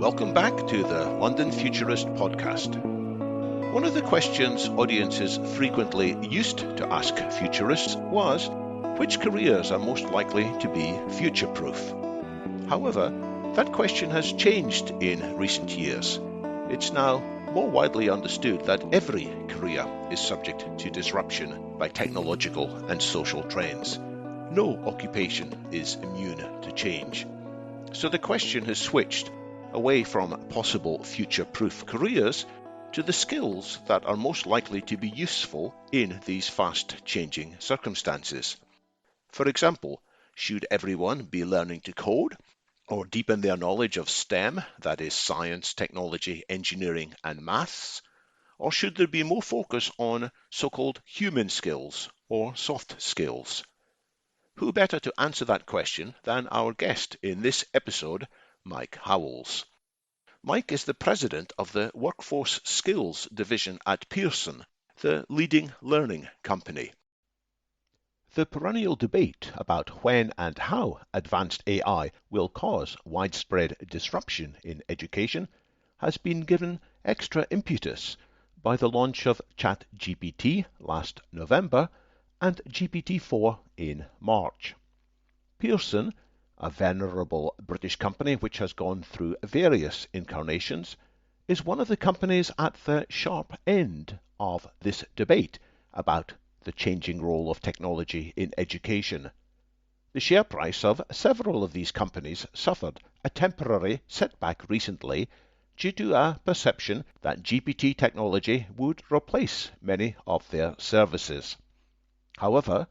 Welcome back to the London Futurist podcast. One of the questions audiences frequently used to ask futurists was, which careers are most likely to be future-proof? However, that question has changed in recent years. It's now more widely understood that every career is subject to disruption by technological and social trends. No occupation is immune to change. So the question has switched away from possible future-proof careers to the skills that are most likely to be useful in these fast-changing circumstances. For example, should everyone be learning to code or deepen their knowledge of STEM, that is science, technology, engineering and maths? Or should there be more focus on so-called human skills or soft skills? Who better to answer that question than our guest in this episode, Mike Howells. Mike is the president of the Workforce Skills Division at Pearson, the leading learning company. The perennial debate about when and how advanced AI will cause widespread disruption in education has been given extra impetus by the launch of ChatGPT last November and GPT-4 in March. Pearson, a venerable British company which has gone through various incarnations, is one of the companies at the sharp end of this debate about the changing role of technology in education. The share price of several of these companies suffered a temporary setback recently due to a perception that GPT technology would replace many of their services. However,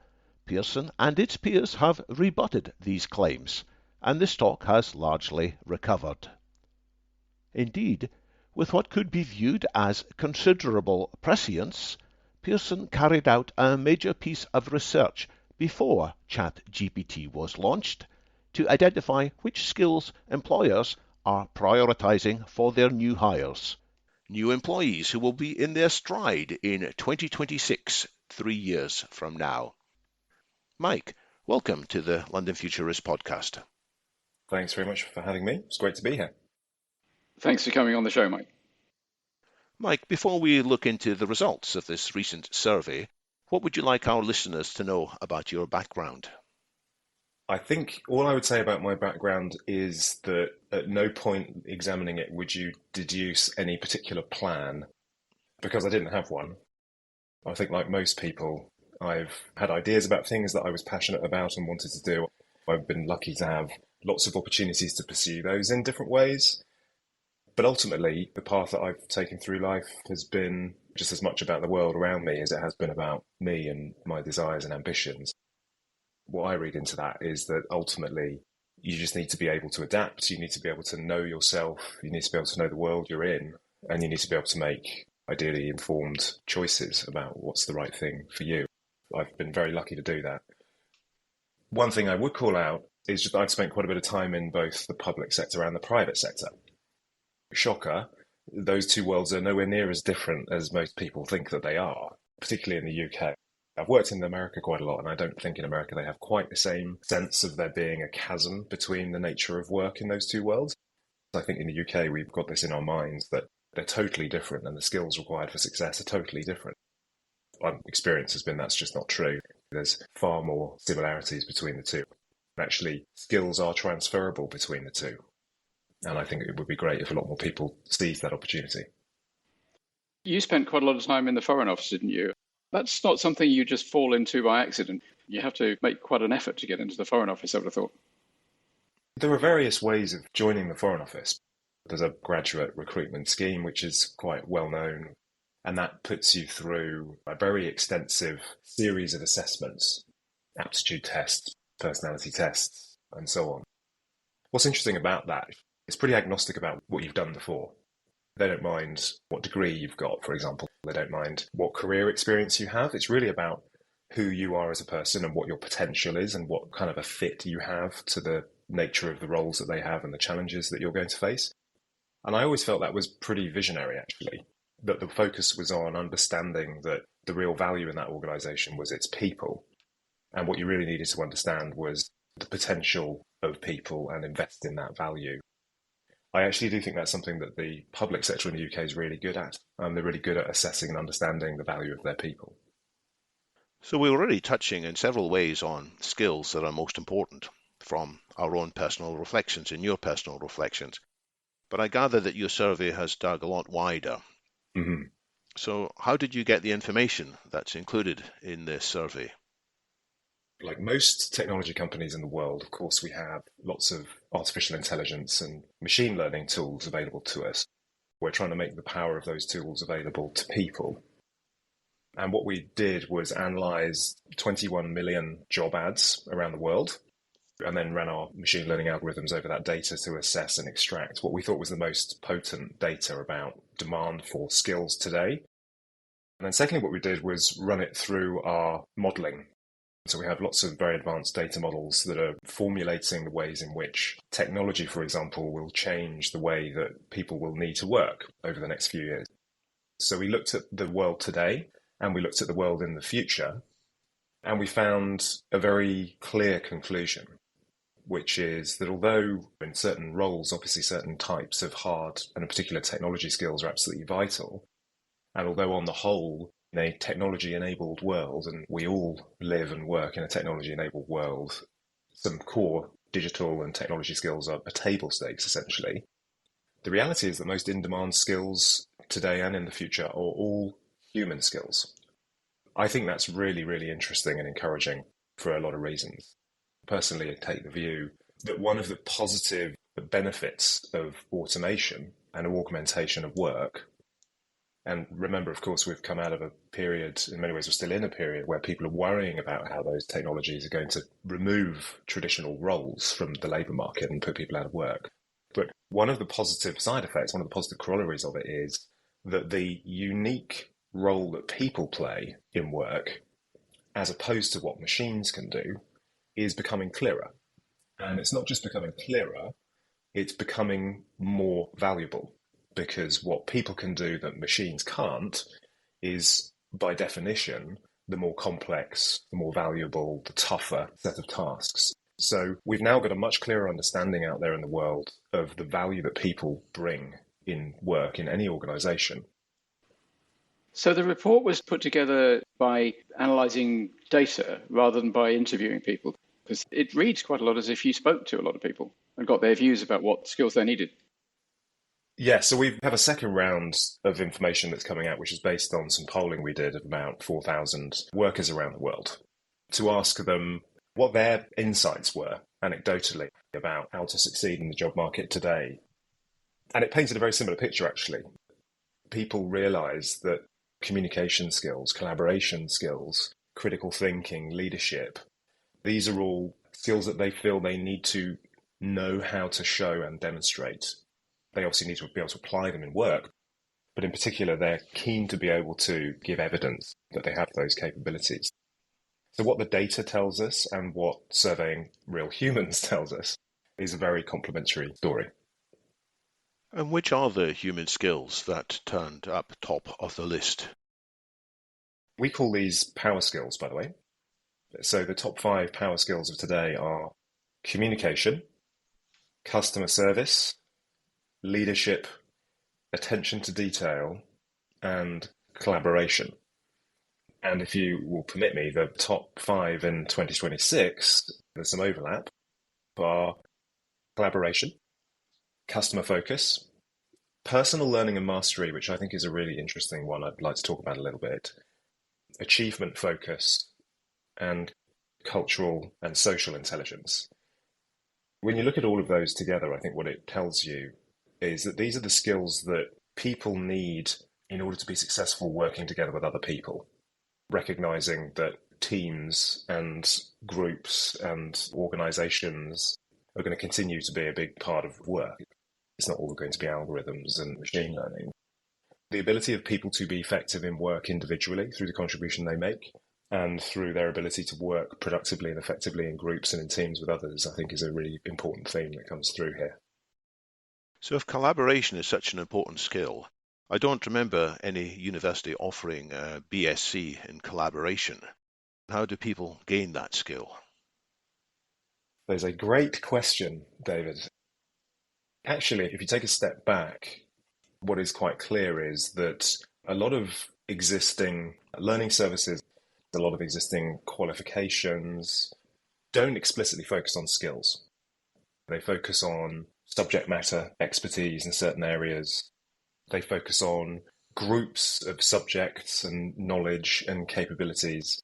Pearson and its peers have rebutted these claims, and the stock has largely recovered. Indeed, with what could be viewed as considerable prescience, Pearson carried out a major piece of research before ChatGPT was launched to identify which skills employers are prioritizing for their new hires, new employees who will be in their stride in 2026, 3 years from now. Mike, welcome to the London Futurist podcast. Thanks very much for having me. It's great to be here. Thanks for coming on the show, Mike. Mike, before we look into the results of this recent survey, what would you like our listeners to know about your background? I think all I would say about my background is that at no point examining it would you deduce any particular plan, because I didn't have one. I think like most people, I've had ideas about things that I was passionate about and wanted to do. I've been lucky to have lots of opportunities to pursue those in different ways. But ultimately, the path that I've taken through life has been just as much about the world around me as it has been about me and my desires and ambitions. What I read into that is that ultimately, you just need to be able to adapt. You need to be able to know yourself. You need to be able to know the world you're in. And you need to be able to make ideally informed choices about what's the right thing for you. I've been very lucky to do that. One thing I would call out is just I've spent quite a bit of time in both the public sector and the private sector. Shocker, those two worlds are nowhere near as different as most people think that they are, particularly in the UK. I've worked in America quite a lot, and I don't think in America they have quite the same sense of there being a chasm between the nature of work in those two worlds. I think in the UK we've got this in our minds that they're totally different and the skills required for success are totally different. My experience has been that's just not true. There's far more similarities between the two. Actually, skills are transferable between the two. And I think it would be great if a lot more people seized that opportunity. You spent quite a lot of time in the Foreign Office, didn't you? That's not something you just fall into by accident. You have to make quite an effort to get into the Foreign Office, I would have thought. There are various ways of joining the Foreign Office. There's a graduate recruitment scheme, which is quite well known. And that puts you through a very extensive series of assessments, aptitude tests, personality tests, and so on. What's interesting about that, it's pretty agnostic about what you've done before. They don't mind what degree you've got, for example. They don't mind what career experience you have. It's really about who you are as a person and what your potential is and what kind of a fit you have to the nature of the roles that they have and the challenges that you're going to face. And I always felt that was pretty visionary, actually, that the focus was on understanding that the real value in that organisation was its people. And what you really needed to understand was the potential of people and invest in that value. I actually do think that's something that the public sector in the UK is really good at. They're really good at assessing and understanding the value of their people. So we're already touching in several ways on skills that are most important from our own personal reflections and your personal reflections. But I gather that your survey has dug a lot wider. Mm-hmm. So how did you get the information that's included in this survey? Like most technology companies in the world, of course, we have lots of artificial intelligence and machine learning tools available to us. We're trying to make the power of those tools available to people. And what we did was analyze 21 million job ads around the world and then ran our machine learning algorithms over that data to assess and extract what we thought was the most potent data about demand for skills today. And then secondly, what we did was run it through our modeling. So we have lots of very advanced data models that are formulating the ways in which technology, for example, will change the way that people will need to work over the next few years. So we looked at the world today and we looked at the world in the future, and we found a very clear conclusion, which is that although in certain roles, obviously certain types of hard and particular technology skills are absolutely vital, and although on the whole, in a technology-enabled world, and we all live and work in a technology-enabled world, some core digital and technology skills are table stakes, essentially. The reality is that most in-demand skills today and in the future are all human skills. I think that's really, really interesting and encouraging for a lot of reasons. Personally, I take the view that one of the positive benefits of automation and augmentation of work, and remember, of course, we've come out of a period, in many ways we're still in a period, where people are worrying about how those technologies are going to remove traditional roles from the labour market and put people out of work. But one of the positive side effects, one of the positive corollaries of it is that the unique role that people play in work, as opposed to what machines can do, is becoming clearer. And it's not just becoming clearer, it's becoming more valuable. Because what people can do that machines can't is, by definition, the more complex, the more valuable, the tougher set of tasks. So we've now got a much clearer understanding out there in the world of the value that people bring in work in any organisation. So the report was put together by analysing data rather than by interviewing people, because it reads quite a lot as if you spoke to a lot of people and got their views about what skills they needed. Yeah, so we have a second round of information that's coming out, which is based on some polling we did of about 4,000 workers around the world to ask them what their insights were anecdotally about how to succeed in the job market today. And it painted a very similar picture, actually. People realise that communication skills, collaboration skills, critical thinking, leadership, these are all skills that they feel they need to know how to show and demonstrate. They obviously need to be able to apply them in work, but in particular, they're keen to be able to give evidence that they have those capabilities. So what the data tells us and what surveying real humans tells us is a very complementary story. And which are the human skills that turned up top of the list? We call these power skills, by the way. So the top 5 power skills of today are communication, customer service, leadership, attention to detail, and collaboration. And if you will permit me, the top 5 in 2026, there's some overlap, are collaboration, customer focus, personal learning and mastery, which I think is a really interesting one I'd like to talk about a little bit, achievement focus, and cultural and social intelligence. When you look at all of those together, I think what it tells you is that these are the skills that people need in order to be successful working together with other people, recognizing that teams and groups and organizations are going to continue to be a big part of work. It's not all going to be algorithms and machine learning. The ability of people to be effective in work individually through the contribution they make and through their ability to work productively and effectively in groups and in teams with others, I think is a really important theme that comes through here. So if collaboration is such an important skill, I don't remember any university offering a BSc in collaboration. How do people gain that skill? There's a great question, David. Actually, if you take a step back, what is quite clear is that a lot of existing learning services, a lot of existing qualifications don't explicitly focus on skills. They focus on subject matter expertise in certain areas. They focus on groups of subjects and knowledge and capabilities.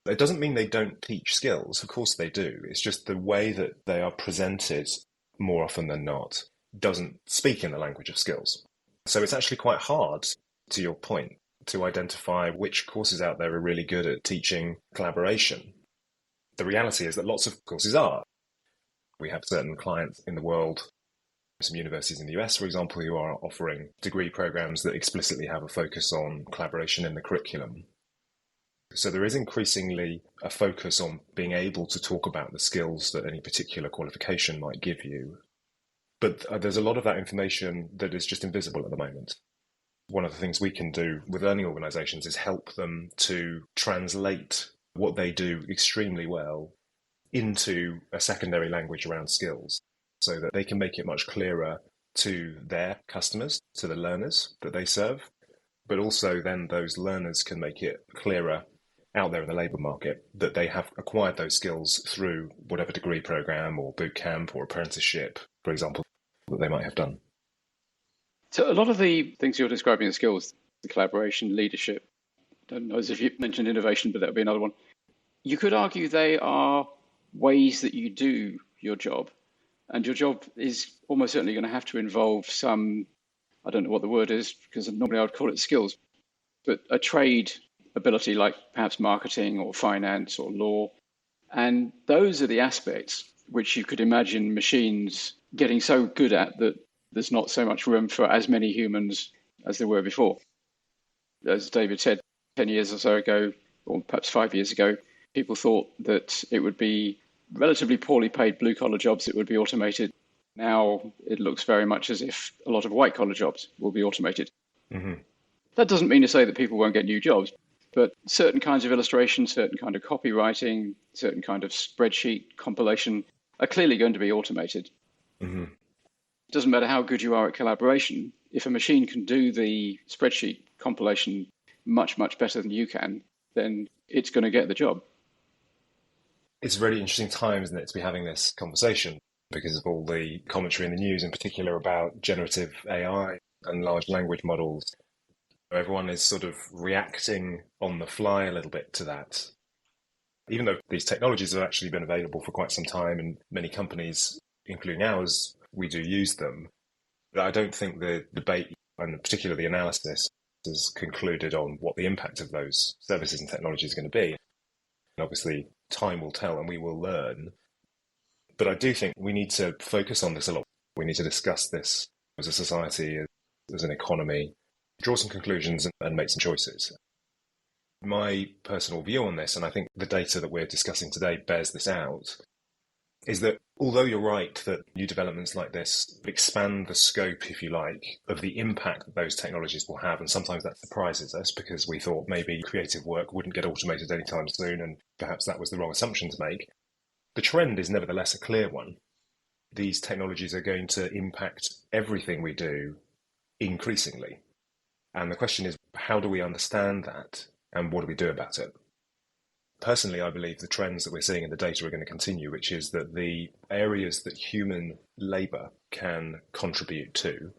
It doesn't mean they don't teach skills. Of course they do. It's just the way that they are presented more often than not doesn't speak in the language of skills. So it's actually quite hard, to your point, to identify which courses out there are really good at teaching collaboration. The reality is that lots of courses are. We have certain clients in the world, some universities in the US, for example, who are offering degree programs that explicitly have a focus on collaboration in the curriculum. So there is increasingly a focus on being able to talk about the skills that any particular qualification might give you. But there's a lot of that information that is just invisible at the moment. One of the things we can do with learning organizations is help them to translate what they do extremely well into a secondary language around skills so that they can make it much clearer to their customers, to the learners that they serve, but also then those learners can make it clearer out there in the labour market that they have acquired those skills through whatever degree program or boot camp or apprenticeship, for example, that they might have done. So a lot of the things you're describing as skills, the collaboration, leadership, I don't know as if you mentioned innovation, but that would be another one. You could argue they are ways that you do your job. And your job is almost certainly going to have to involve some, I don't know what the word is, because normally I would call it skills, but a trade ability like perhaps marketing or finance or law. And those are the aspects which you could imagine machines getting so good at that there's not so much room for as many humans as there were before. As David said, 10 years or so ago, or perhaps 5 years ago, people thought that it would be relatively poorly paid blue-collar jobs that would be automated. Now it looks very much as if a lot of white-collar jobs will be automated. Mm-hmm. That doesn't mean to say that people won't get new jobs, but certain kinds of illustration, certain kind of copywriting, certain kind of spreadsheet compilation are clearly going to be automated. Mm-hmm. It doesn't matter how good you are at collaboration. If a machine can do the spreadsheet compilation much, much better than you can, then it's going to get the job. It's a really interesting time, isn't it, to be having this conversation because of all the commentary in the news, in particular about generative AI and large language models. Everyone is sort of reacting on the fly a little bit to that. Even though these technologies have actually been available for quite some time and many companies, including ours, we do use them. But I don't think the debate, and particularly the analysis, has concluded on what the impact of those services and technologies is going to be. And obviously, time will tell and we will learn. But I do think we need to focus on this a lot. We need to discuss this as a society, as an economy, draw some conclusions and make some choices. My personal view on this, and I think the data that we're discussing today bears this out, is that although you're right that new developments like this expand the scope, if you like, of the impact that those technologies will have, and sometimes that surprises us because we thought maybe creative work wouldn't get automated anytime soon, and perhaps that was the wrong assumption to make, the trend is nevertheless a clear one. These technologies are going to impact everything we do increasingly. And the question is, how do we understand that and what do we do about it? Personally, I believe the trends that we're seeing in the data are going to continue, which is that the areas that human labour can contribute to,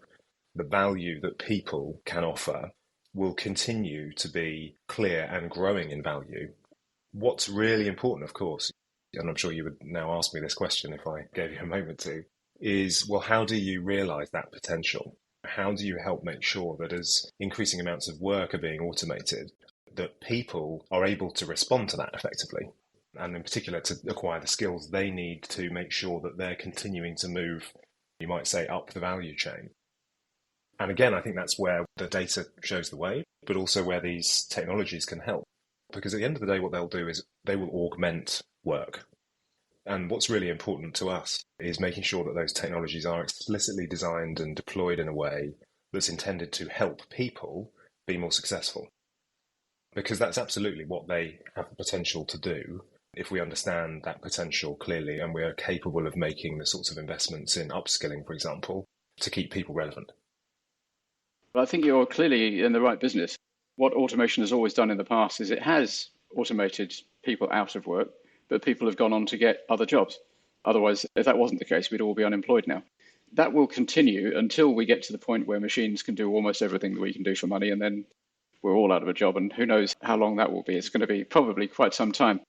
the value that people can offer, will continue to be clear and growing in value. What's really important, of course, and I'm sure you would now ask me this question if I gave you a moment to, is, well, how do you realise that potential? How do you help make sure that as increasing amounts of work are being automated, that people are able to respond to that effectively, and in particular to acquire the skills they need to make sure that they're continuing to move, you might say, up the value chain. And again, I think that's where the data shows the way, but also where these technologies can help. Because at the end of the day, what they'll do is they will augment work. And what's really important to us is making sure that those technologies are explicitly designed and deployed in a way that's intended to help people be more successful. Because that's absolutely what they have the potential to do if we understand that potential clearly and we are capable of making the sorts of investments in upskilling, for example, to keep people relevant. Well, I think you're clearly in the right business. What automation has always done in the past is it has automated people out of work, but people have gone on to get other jobs. Otherwise, if that wasn't the case, we'd all be unemployed now. That will continue until we get to the point where machines can do almost everything that we can do for money, and then we're all out of a job, and who knows how long that will be. It's going to be probably quite some time.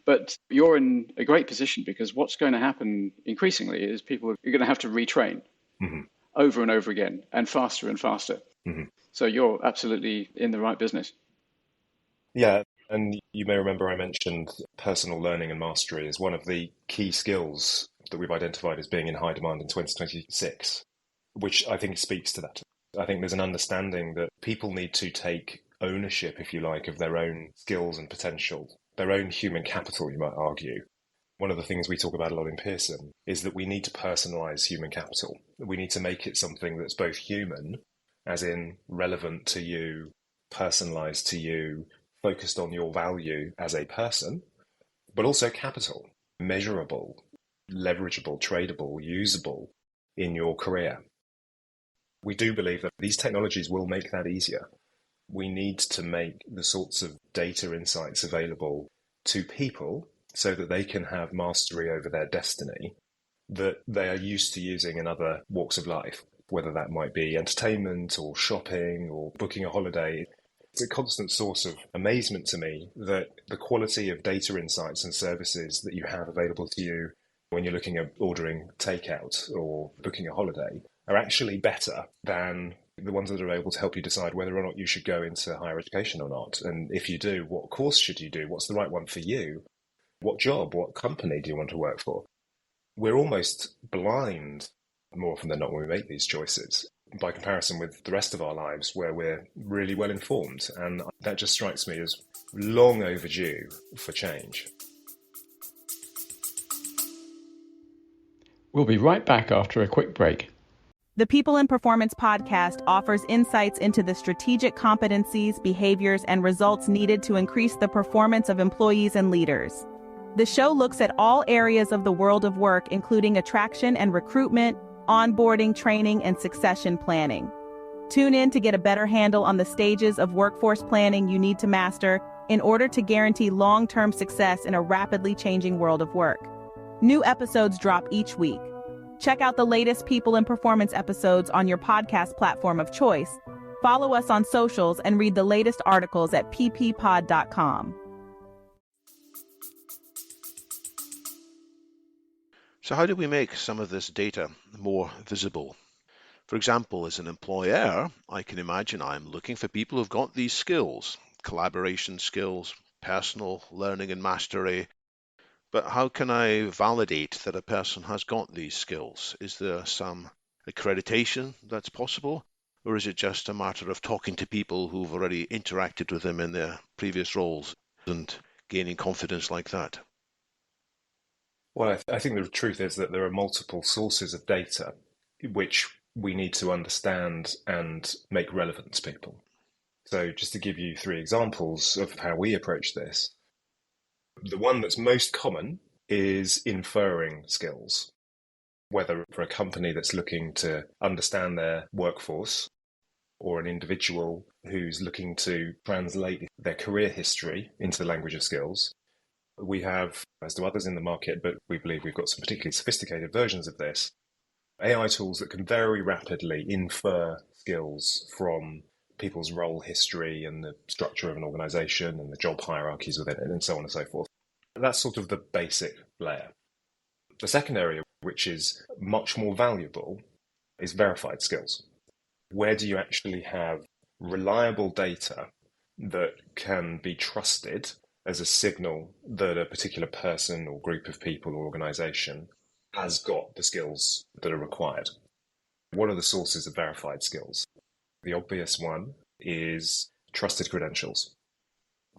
But you're in a great position, because what's going to happen increasingly is people are going to have to retrain over and over again, and faster and faster. So you're absolutely in the right business. Yeah, and you may remember I mentioned personal learning and mastery as one of the key skills that we've identified as being in high demand in 2026, which I think speaks to that. I think there's an understanding that people need to take ownership, if you like, of their own skills and potential, their own human capital, you might argue. One of the things we talk about a lot in Pearson is that we need to personalize human capital. We need to make it something that's both human, as in relevant to you, personalized to you, focused on your value as a person, but also capital, measurable, leverageable, tradable, usable in your career. We do believe that these technologies will make that easier. We need to make the sorts of data insights available to people so that they can have mastery over their destiny that they are used to using in other walks of life, whether that might be entertainment or shopping or booking a holiday. It's a constant source of amazement to me that the quality of data insights and services that you have available to you when you're looking at ordering takeout or booking a holiday are actually better than the ones that are able to help you decide whether or not you should go into higher education or not. And if you do, what course should you do? What's the right one for you? What job, what company do you want to work for? We're almost blind more often than not when we make these choices by comparison with the rest of our lives where we're really well informed. And that just strikes me as long overdue for change. We'll be right back after a quick break. The People in Performance podcast offers insights into the strategic competencies, behaviors, and results needed to increase the performance of employees and leaders. The show looks at all areas of the world of work, including attraction and recruitment, onboarding, training, and succession planning. Tune in to get a better handle on the stages of workforce planning you need to master in order to guarantee long-term success in a rapidly changing world of work. New episodes drop each week. Check out the latest People in Performance episodes on your podcast platform of choice. Follow us on socials and read the latest articles at pppod.com. So how do we make some of this data more visible? For example, as an employer, I can imagine I'm looking for people who've got these skills, collaboration skills, personal learning and mastery. But how can I validate that a person has got these skills? Is there some accreditation that's possible? Or is it just a matter of talking to people who've already interacted with them in their previous roles and gaining confidence like that? Well, I think the truth is that there are multiple sources of data which we need to understand and make relevant to people. So just to give you 3 examples of how we approach this, the one that's most common is inferring skills, whether for a company that's looking to understand their workforce or an individual who's looking to translate their career history into the language of skills. We have, as do others in the market, but we believe we've got some particularly sophisticated versions of this, AI tools that can very rapidly infer skills from people's role history and the structure of an organization and the job hierarchies within it and so on and so forth. That's sort of the basic layer. The second area, which is much more valuable, is verified skills. Where do you actually have reliable data that can be trusted as a signal that a particular person or group of people or organization has got the skills that are required? What are the sources of verified skills? The obvious one is trusted credentials.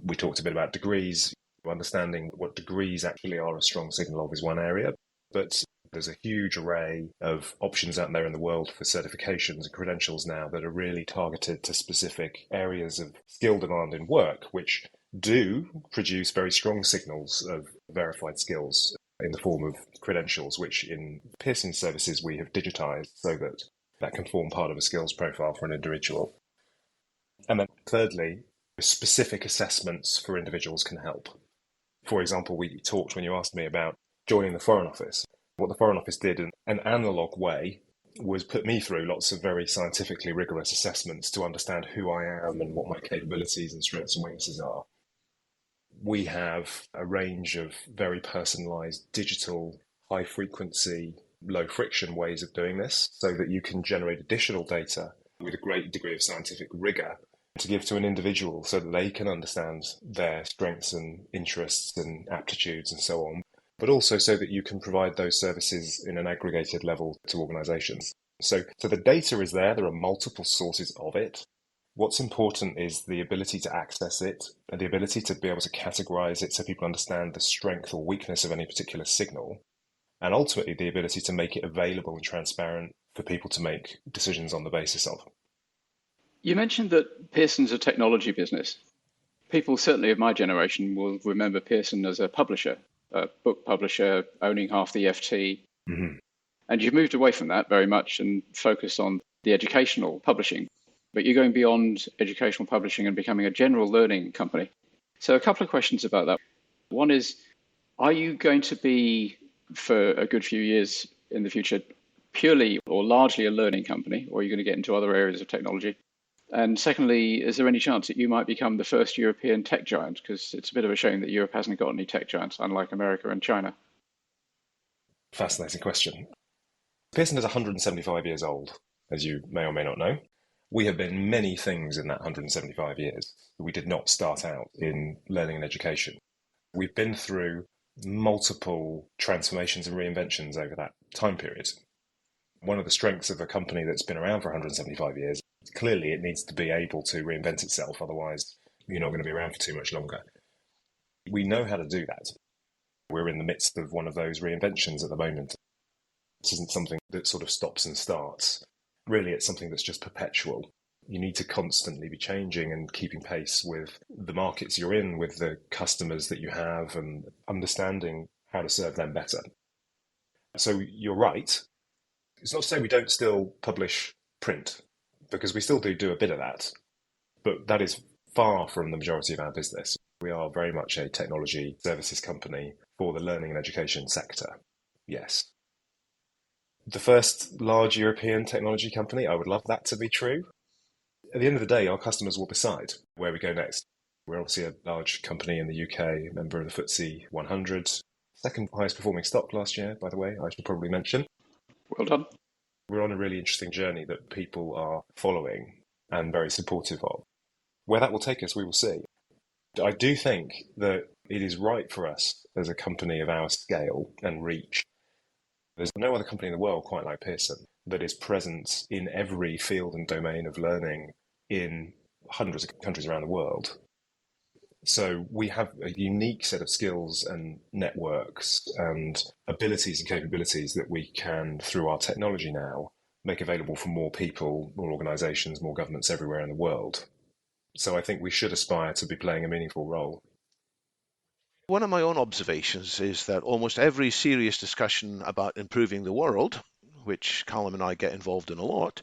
We talked a bit about degrees. Understanding what degrees actually are a strong signal of is one area, but there's a huge array of options out there in the world for certifications and credentials now that are really targeted to specific areas of skill demand in work, which do produce very strong signals of verified skills in the form of credentials, which in Pearson services we have digitized so that that can form part of a skills profile for an individual. And then thirdly, specific assessments for individuals can help. For example, we talked when you asked me about joining the Foreign Office. What the Foreign Office did in an analogue way was put me through lots of very scientifically rigorous assessments to understand who I am and what my capabilities and strengths and weaknesses are. We have a range of very personalised, digital, high frequency, low friction ways of doing this so that you can generate additional data with a great degree of scientific rigour to give to an individual so that they can understand their strengths and interests and aptitudes and so on, but also so that you can provide those services in an aggregated level to organisations. So the data is there. There are multiple sources of it. What's important is the ability to access it and the ability to be able to categorise it so people understand the strength or weakness of any particular signal, and ultimately the ability to make it available and transparent for people to make decisions on the basis of. You mentioned that Pearson's a technology business. People certainly of my generation will remember Pearson as a publisher, a book publisher owning half the FT. Mm-hmm. And you've moved away from that very much and focused on the educational publishing. But you're going beyond educational publishing and becoming a general learning company. So a couple of questions about that. One is, are you going to be, for a good few years in the future, purely or largely a learning company, or are you going to get into other areas of technology? And secondly, is there any chance that you might become the first European tech giant? Because it's a bit of a shame that Europe hasn't got any tech giants, unlike America and China. Fascinating question. Pearson is 175 years old, as you may or may not know. We have been many things in that 175 years. We did not start out in learning and education. We've been through multiple transformations and reinventions over that time period. One of the strengths of a company that's been around for 175 years, clearly it needs to be able to reinvent itself, otherwise you're not going to be around for too much longer. We know how to do that. We're in the midst of one of those reinventions at the moment. This isn't something that sort of stops and starts. Really, it's something that's just perpetual. You need to constantly be changing and keeping pace with the markets you're in, with the customers that you have, and understanding how to serve them better. So you're right. It's not to say we don't still publish print, because we still do a bit of that, but that is far from the majority of our business. We are very much a technology services company for the learning and education sector. Yes. The first large European technology company, I would love that to be true. At the end of the day, our customers will decide where we go next. We're obviously a large company in the UK, member of the FTSE 100, second highest performing stock last year, by the way, I should probably mention. Well done. We're on a really interesting journey that people are following and very supportive of. Where that will take us, we will see. I do think that it is right for us as a company of our scale and reach. There's no other company in the world quite like Pearson that is present in every field and domain of learning in hundreds of countries around the world. So we have a unique set of skills and networks and abilities and capabilities that we can, through our technology now, make available for more people, more organisations, more governments everywhere in the world. So I think we should aspire to be playing a meaningful role. One of my own observations is that almost every serious discussion about improving the world, which Callum and I get involved in a lot,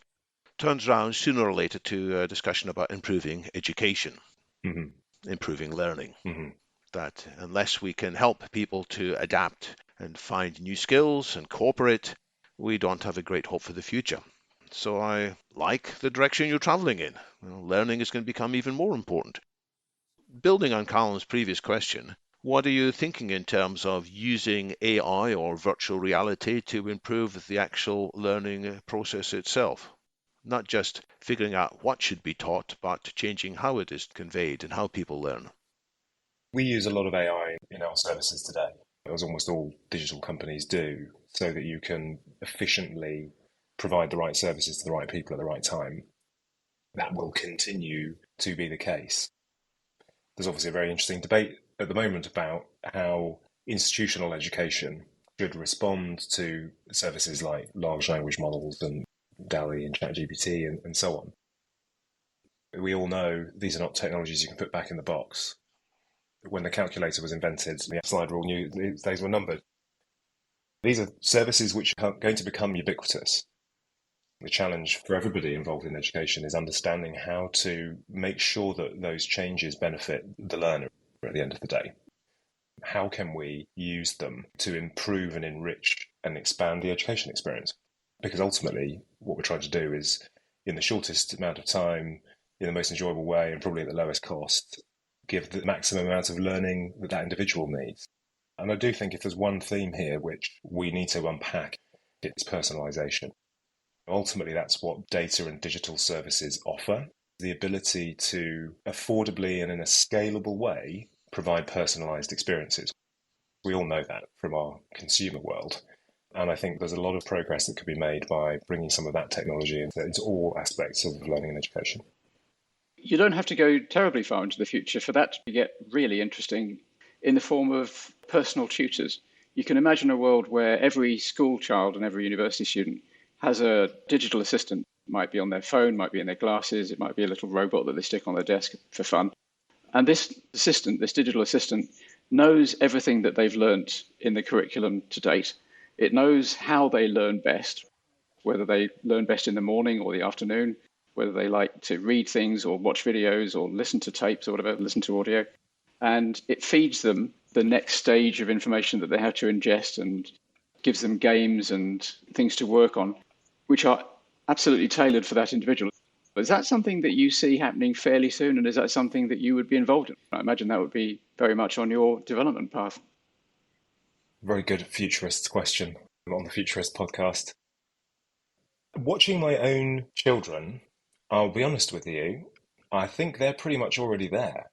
turns around sooner or later to a discussion about improving education, improving learning. That unless we can help people to adapt and find new skills and cooperate, we don't have a great hope for the future. So I like the direction you're traveling in. Learning is going to become even more important. Building on Callum's previous question, what are you thinking in terms of using AI or virtual reality to improve the actual learning process itself? Not just figuring out what should be taught, but changing how it is conveyed and how people learn. We use a lot of AI in our services today, as almost all digital companies do, so that you can efficiently provide the right services to the right people at the right time. That will continue to be the case. There's obviously a very interesting debate at the moment about how institutional education should respond to services like large language models and DALL-E and ChatGPT and so on. We all know these are not technologies you can put back in the box. When the calculator was invented, the slide rule knew its days were numbered. These are services which are going to become ubiquitous. The challenge for everybody involved in education is understanding how to make sure that those changes benefit the learner at the end of the day. How can we use them to improve and enrich and expand the education experience? Because ultimately, what we're trying to do is, in the shortest amount of time, in the most enjoyable way, and probably at the lowest cost, give the maximum amount of learning that that individual needs. And I do think if there's one theme here which we need to unpack, it's personalisation. Ultimately, that's what data and digital services offer, the ability to affordably and in a scalable way provide personalised experiences. We all know that from our consumer world. And I think there's a lot of progress that could be made by bringing some of that technology into all aspects of learning and education. You don't have to go terribly far into the future for that to get really interesting in the form of personal tutors. You can imagine a world where every school child and every university student has a digital assistant. It might be on their phone, might be in their glasses, it might be a little robot that they stick on their desk for fun. And this assistant, this digital assistant, knows everything that they've learnt in the curriculum to date. It knows how they learn best, whether they learn best in the morning or the afternoon, whether they like to read things or watch videos or listen to tapes or whatever, listen to audio. And it feeds them the next stage of information that they have to ingest and gives them games and things to work on, which are absolutely tailored for that individual. Is that something that you see happening fairly soon? And is that something that you would be involved in? I imagine that would be very much on your development path. Very good Futurists question on the Futurist podcast. Watching my own children, I'll be honest with you, I think they're pretty much already there.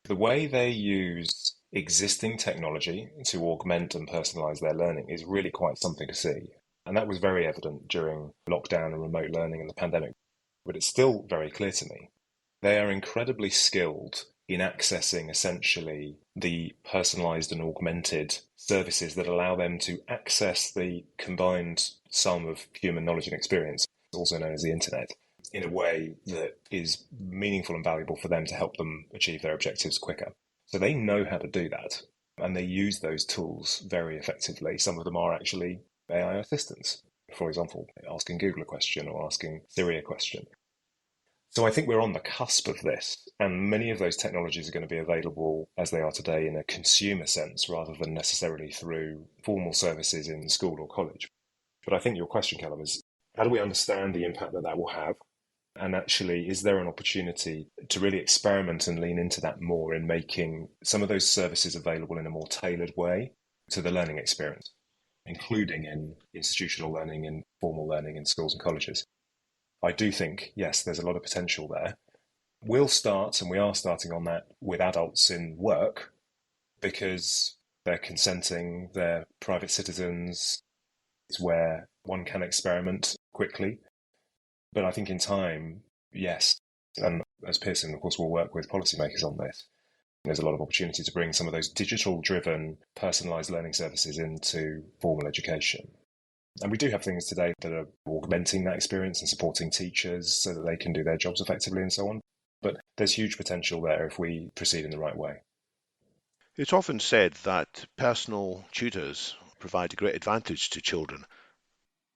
The way they use existing technology to augment and personalise their learning is really quite something to see. And that was very evident during lockdown and remote learning and the pandemic. But it's still very clear to me. They are incredibly skilled in accessing essentially the personalised and augmented services that allow them to access the combined sum of human knowledge and experience, also known as the internet, in a way that is meaningful and valuable for them to help them achieve their objectives quicker. So they know how to do that, and they use those tools very effectively. Some of them are actually AI assistants. For example, asking Google a question or asking Siri a question. So I think we're on the cusp of this, and many of those technologies are going to be available as they are today in a consumer sense rather than necessarily through formal services in school or college. But I think your question, Callum, is how do we understand the impact that that will have? And actually, is there an opportunity to really experiment and lean into that more in making some of those services available in a more tailored way to the learning experience, including in institutional learning and formal learning in schools and colleges? I do think, yes, there's a lot of potential there. We'll start, and we are starting on that with adults in work because they're consenting, they're private citizens. It's where one can experiment quickly. But I think in time, yes, and as Pearson, of course, will work with policymakers on this. There's a lot of opportunity to bring some of those digital-driven, personalised learning services into formal education. And we do have things today that are augmenting that experience and supporting teachers so that they can do their jobs effectively and so on. But there's huge potential there if we proceed in the right way. It's often said that personal tutors provide a great advantage to children.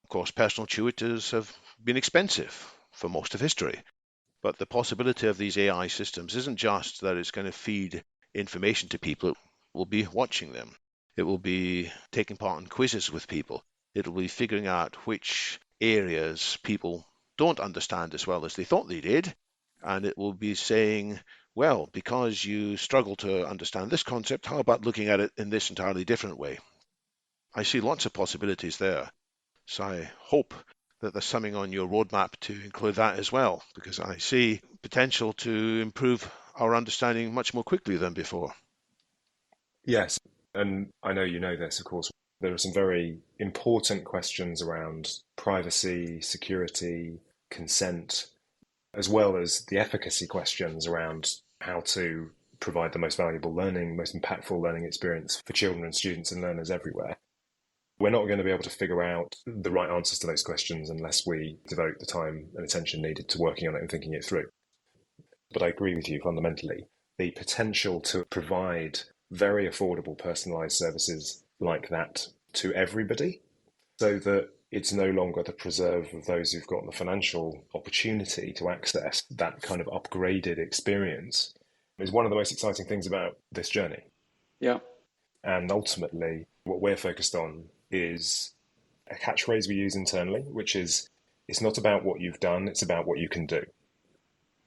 Of course, personal tutors have been expensive for most of history. But the possibility of these AI systems isn't just that it's going to feed information to people. It will be watching them. It will be taking part in quizzes with people. It will be figuring out which areas people don't understand as well as they thought they did. And it will be saying, well, because you struggle to understand this concept, how about looking at it in this entirely different way? I see lots of possibilities there. So I hope that there's something on your roadmap to include that as well, because I see potential to improve our understanding much more quickly than before. Yes, and I know you know this, of course. There are some very important questions around privacy, security, consent, as well as the efficacy questions around how to provide the most valuable learning, most impactful learning experience for children and students and learners everywhere. We're not going to be able to figure out the right answers to those questions unless we devote the time and attention needed to working on it and thinking it through. But I agree with you fundamentally. The potential to provide very affordable personalised services like that to everybody so that It's no longer the preserve of those who've got the financial opportunity to access that kind of upgraded experience. Is one of the most exciting things about this journey. Yeah. And ultimately, what we're focused on is a catchphrase we use internally, which is, it's not about what you've done, it's about what you can do.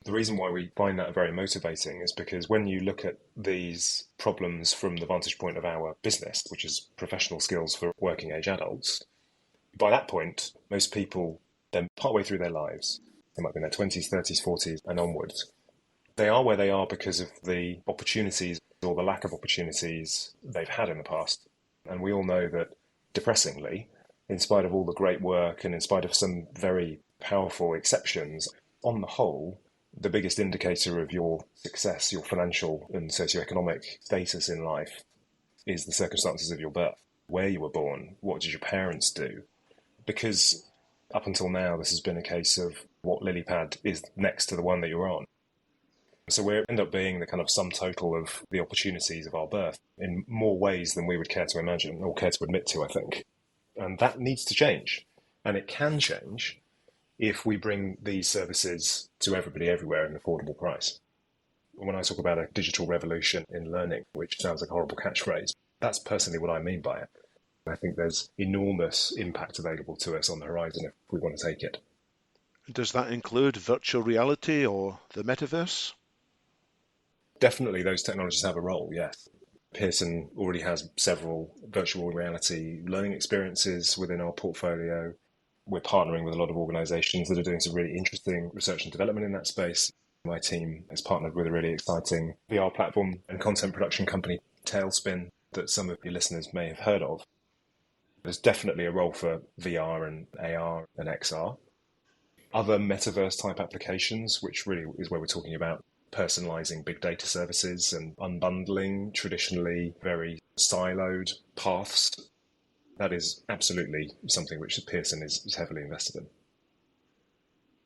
The reason why we find that very motivating is because when you look at these problems from the vantage point of our business, which is professional skills for working age adults, by that point, most people, they're partway through their lives. They might be in their 20s, 30s, 40s and onwards. They are where they are because of the opportunities or the lack of opportunities they've had in the past. And we all know that, depressingly, in spite of all the great work and in spite of some very powerful exceptions, on the whole, the biggest indicator of your success, your financial and socioeconomic status in life, is the circumstances of your birth, where you were born, what did your parents do? Because up until now, this has been a case of what lily pad is next to the one that you're on. So we end up being the kind of sum total of the opportunities of our birth in more ways than we would care to imagine or care to admit to, I think. And that needs to change. And it can change if we bring these services to everybody everywhere at an affordable price. When I talk about a digital revolution in learning, which sounds like a horrible catchphrase, that's personally what I mean by it. I think there's enormous impact available to us on the horizon if we want to take it. Does that include virtual reality or the metaverse? Definitely those technologies have a role, yes. Pearson already has several virtual reality learning experiences within our portfolio. We're partnering with a lot of organisations that are doing some really interesting research and development in that space. My team has partnered with a really exciting VR platform and content production company, Tailspin, that some of your listeners may have heard of. There's definitely a role for VR and AR and XR. Other metaverse type applications, which really is where we're talking about personalizing big data services and unbundling traditionally very siloed paths. That is absolutely something which Pearson is heavily invested in.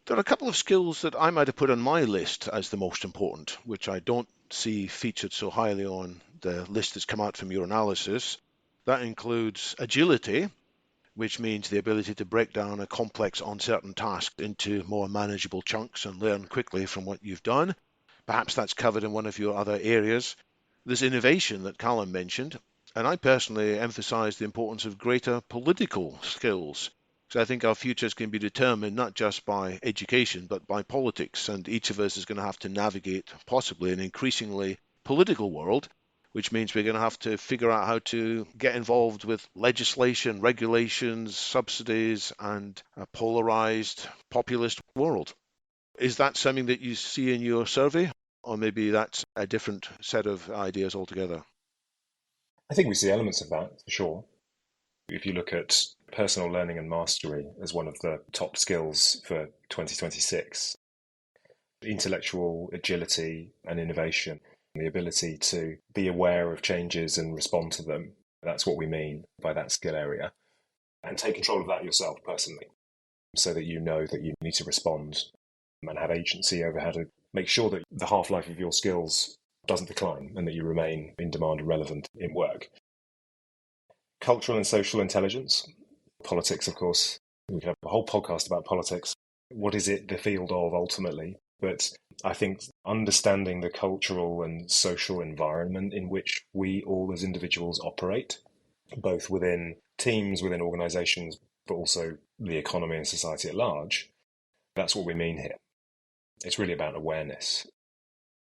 There are a couple of skills that I might have put on my list as the most important, which I don't see featured so highly on the list that's come out from your analysis. That includes agility, which means the ability to break down a complex, uncertain task into more manageable chunks and learn quickly from what you've done. Perhaps that's covered in one of your other areas. There's innovation that Callum mentioned, and I personally emphasize the importance of greater political skills. So I think our futures can be determined not just by education, but by politics, and each of us is going to have to navigate possibly an increasingly political world, which means we're going to have to figure out how to get involved with legislation, regulations, subsidies, and a polarized populist world. Is that something that you see in your survey, or maybe that's a different set of ideas altogether? I think we see elements of that, for sure. If you look at personal learning and mastery as one of the top skills for 2026, intellectual agility and innovation, the ability to be aware of changes and respond to them, that's what we mean by that skill area. And take control of that yourself personally, so that you know that you need to respond and have agency over how to make sure that the half-life of your skills doesn't decline and that you remain in demand and relevant in work. Cultural and social intelligence. Politics, of course. We could have a whole podcast about politics. What is it the field of ultimately? But I think understanding the cultural and social environment in which we all as individuals operate, both within teams, within organisations, but also the economy and society at large, that's what we mean here. It's really about awareness.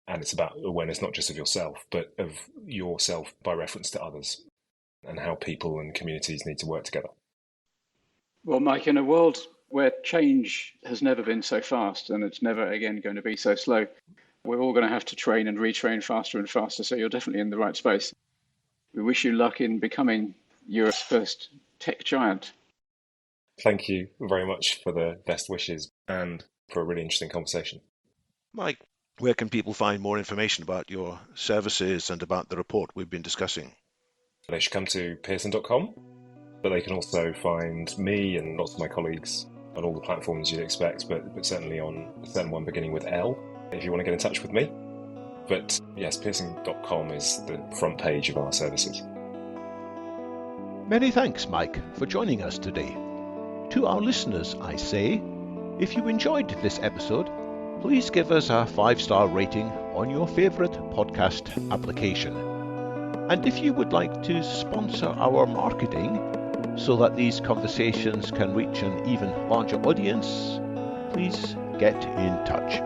And it's about awareness not just of yourself, but of yourself by reference to others and how people and communities need to work together. Well, Mike, in a world where change has never been so fast and it's never again going to be so slow, we're all going to have to train and retrain faster and faster. So you're definitely in the right space. We wish you luck in becoming Europe's first tech giant. Thank you very much for the best wishes and for a really interesting conversation. Mike, where can people find more information about your services and about the report we've been discussing? They should come to pearson.com, but they can also find me and lots of my colleagues on all the platforms you'd expect, but certainly on a certain one beginning with L, if you want to get in touch with me. But yes, pearson.com is the front page of our services. Many thanks, Mike, for joining us today. to our listeners, I say, if you enjoyed this episode, please give us a 5-star rating on your favourite podcast application. And if you would like to sponsor our marketing so that these conversations can reach an even larger audience, please get in touch.